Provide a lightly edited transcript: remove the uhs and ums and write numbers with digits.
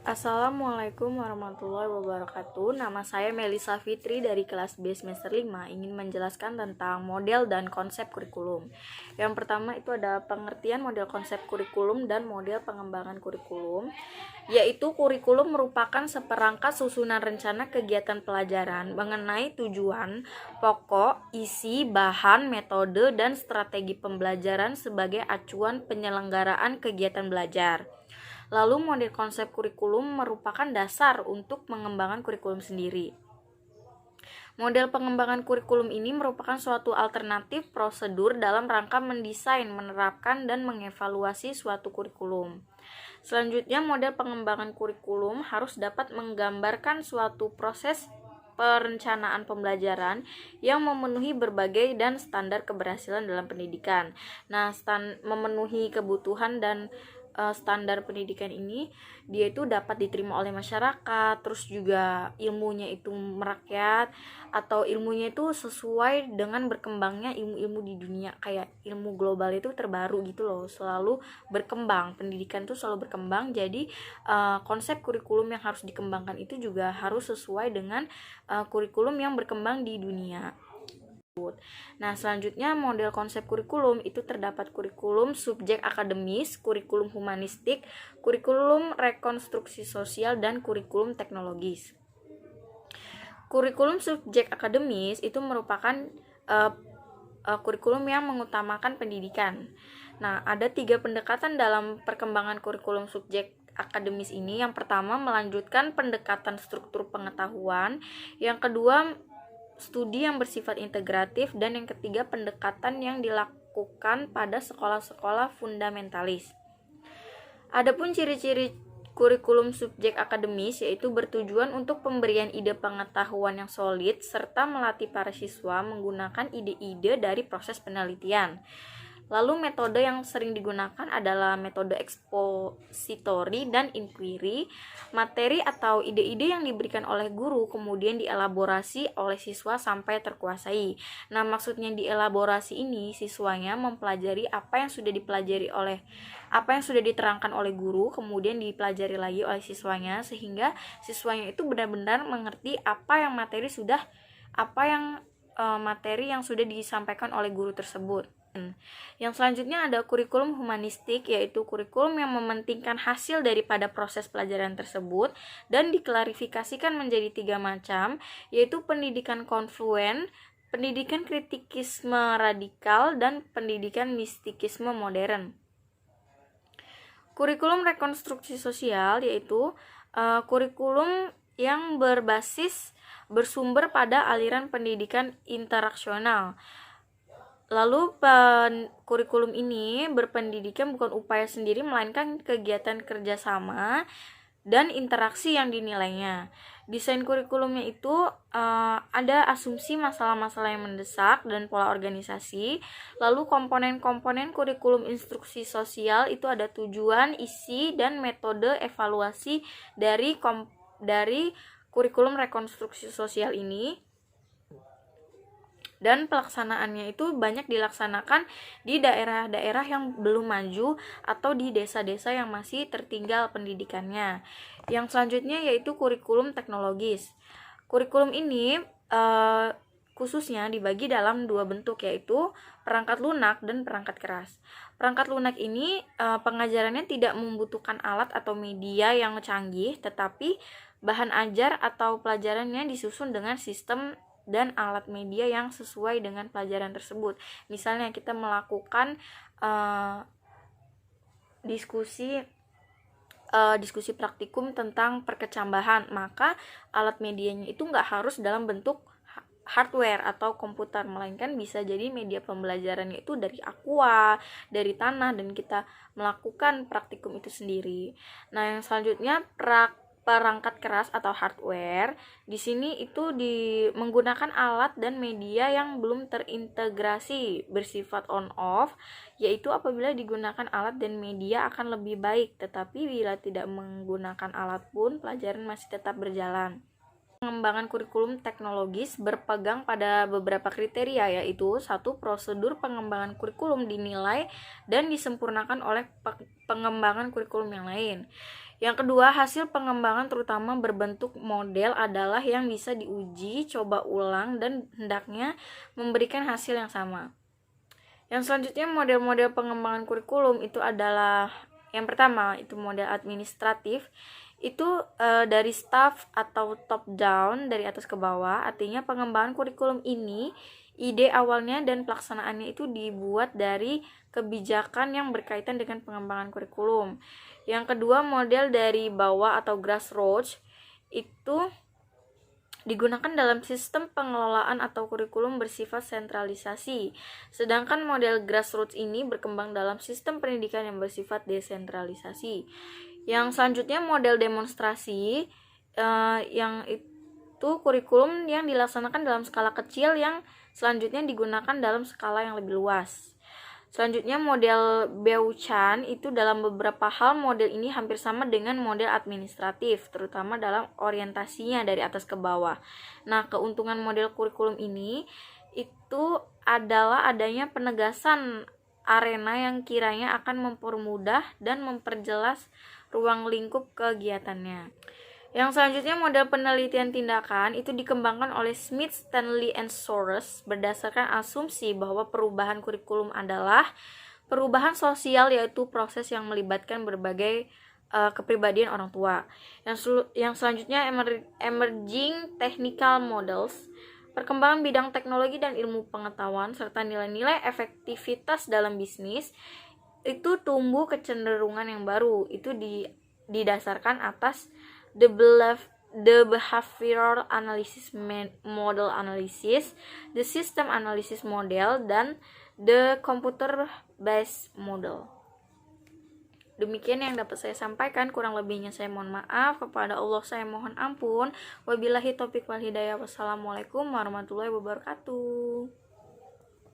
Assalamualaikum warahmatullahi wabarakatuh. Nama saya Melisa Fitri dari kelas B semester 5. Ingin menjelaskan tentang model dan konsep kurikulum. Yang pertama itu ada pengertian model konsep kurikulum dan model pengembangan kurikulum, yaitu kurikulum merupakan seperangkat susunan rencana kegiatan pelajaran mengenai tujuan, pokok, isi, bahan, metode, dan strategi pembelajaran sebagai acuan penyelenggaraan kegiatan belajar. Lalu model konsep kurikulum merupakan dasar untuk mengembangkan kurikulum sendiri. Model pengembangan kurikulum ini merupakan suatu alternatif prosedur dalam rangka mendesain, menerapkan, dan mengevaluasi suatu kurikulum. Selanjutnya, model pengembangan kurikulum harus dapat menggambarkan suatu proses perencanaan pembelajaran yang memenuhi berbagai dan standar keberhasilan dalam pendidikan. Nah, memenuhi kebutuhan dan standar pendidikan ini dia itu dapat diterima oleh masyarakat, terus juga ilmunya itu merakyat atau ilmunya itu sesuai dengan berkembangnya ilmu-ilmu di dunia, kayak ilmu global itu terbaru gitu loh, selalu berkembang, pendidikan itu selalu berkembang. Jadi konsep kurikulum yang harus dikembangkan itu juga harus sesuai dengan kurikulum yang berkembang di dunia. Nah, selanjutnya model konsep kurikulum itu terdapat kurikulum subjek akademis, kurikulum humanistik, kurikulum rekonstruksi sosial, dan kurikulum teknologis. Kurikulum subjek akademis itu merupakan kurikulum yang mengutamakan pendidikan. Nah, ada 3 pendekatan dalam perkembangan kurikulum subjek akademis ini. Yang pertama, melanjutkan pendekatan struktur pengetahuan. Yang kedua, studi yang bersifat integratif, dan yang ketiga pendekatan yang dilakukan pada sekolah-sekolah fundamentalis. Adapun ciri-ciri kurikulum subjek akademis yaitu bertujuan untuk pemberian ide pengetahuan yang solid serta melatih para siswa menggunakan ide-ide dari proses penelitian. Lalu metode yang sering digunakan adalah metode ekspositori dan inquiry. Materi atau ide-ide yang diberikan oleh guru kemudian dielaborasi oleh siswa sampai terkuasai. Nah, maksudnya dielaborasi ini siswanya mempelajari apa yang sudah diterangkan oleh guru, kemudian dipelajari lagi oleh siswanya sehingga siswanya itu benar-benar mengerti apa yang materi yang sudah disampaikan oleh guru tersebut. Yang selanjutnya ada kurikulum humanistik, yaitu kurikulum yang mementingkan hasil daripada proses pelajaran tersebut dan diklarifikasikan menjadi 3 macam, yaitu pendidikan konfluen, pendidikan kritikisme radikal, dan pendidikan mistikisme modern. Kurikulum rekonstruksi sosial yaitu kurikulum yang bersumber pada aliran pendidikan interaksional. Lalu kurikulum ini berpendidikan bukan upaya sendiri melainkan kegiatan kerjasama dan interaksi yang dinilainya. Desain kurikulumnya itu ada asumsi masalah-masalah yang mendesak dan pola organisasi. Lalu komponen-komponen kurikulum instruksi sosial itu ada tujuan, isi, dan metode evaluasi dari kurikulum rekonstruksi sosial ini. Dan pelaksanaannya itu banyak dilaksanakan di daerah-daerah yang belum maju atau di desa-desa yang masih tertinggal pendidikannya. Yang selanjutnya yaitu kurikulum teknologis. Kurikulum ini khususnya dibagi dalam 2 bentuk, yaitu perangkat lunak dan perangkat keras. Perangkat lunak ini pengajarannya tidak membutuhkan alat atau media yang canggih, tetapi bahan ajar atau pelajarannya disusun dengan sistem dan alat media yang sesuai dengan pelajaran tersebut. Misalnya kita melakukan diskusi praktikum tentang perkecambahan, maka alat medianya itu nggak harus dalam bentuk hardware atau komputer, melainkan bisa jadi media pembelajarannya itu dari aqua, dari tanah, dan kita melakukan praktikum itu sendiri. Nah, yang selanjutnya perangkat keras atau hardware. Di sini itu menggunakan alat dan media yang belum terintegrasi bersifat on off, yaitu apabila digunakan alat dan media akan lebih baik, tetapi bila tidak menggunakan alat pun pelajaran masih tetap berjalan. Pengembangan kurikulum teknologis berpegang pada beberapa kriteria, yaitu 1. Prosedur pengembangan kurikulum dinilai dan disempurnakan oleh pengembangan kurikulum yang lain. Yang kedua, hasil pengembangan terutama berbentuk model adalah yang bisa diuji, coba ulang, dan hendaknya memberikan hasil yang sama. Yang selanjutnya, model-model pengembangan kurikulum itu adalah yang pertama, itu model administratif. Itu dari staff atau top down, dari atas ke bawah. Artinya pengembangan kurikulum ini ide awalnya dan pelaksanaannya itu dibuat dari kebijakan yang berkaitan dengan pengembangan kurikulum. Yang kedua, model dari bawah atau grassroots itu digunakan dalam sistem pengelolaan atau kurikulum bersifat sentralisasi. Sedangkan model grassroots ini berkembang dalam sistem pendidikan yang bersifat desentralisasi. Yang selanjutnya, model demonstrasi yang itu kurikulum yang dilaksanakan dalam skala kecil yang selanjutnya digunakan dalam skala yang lebih luas. Selanjutnya, model Beuchan itu dalam beberapa hal model ini hampir sama dengan model administratif, terutama dalam orientasinya dari atas ke bawah. Nah, keuntungan model kurikulum ini itu adalah adanya penegasan arena yang kiranya akan mempermudah dan memperjelas ruang lingkup kegiatannya. Yang selanjutnya, model penelitian tindakan itu dikembangkan oleh Smith, Stanley, and Soros berdasarkan asumsi bahwa perubahan kurikulum adalah perubahan sosial, yaitu proses yang melibatkan berbagai kepribadian orang tua. Yang selanjutnya, emerging technical models, perkembangan bidang teknologi dan ilmu pengetahuan serta nilai-nilai efektivitas dalam bisnis itu tumbuh kecenderungan yang baru. Itu didasarkan atas the behavioral analysis model analysis, the system analysis model, dan the computer based model. Demikian yang dapat saya sampaikan, kurang lebihnya saya mohon maaf. Kepada Allah saya mohon ampun. Wabillahi taufiq wal hidayah. Wassalamualaikum warahmatullahi wabarakatuh.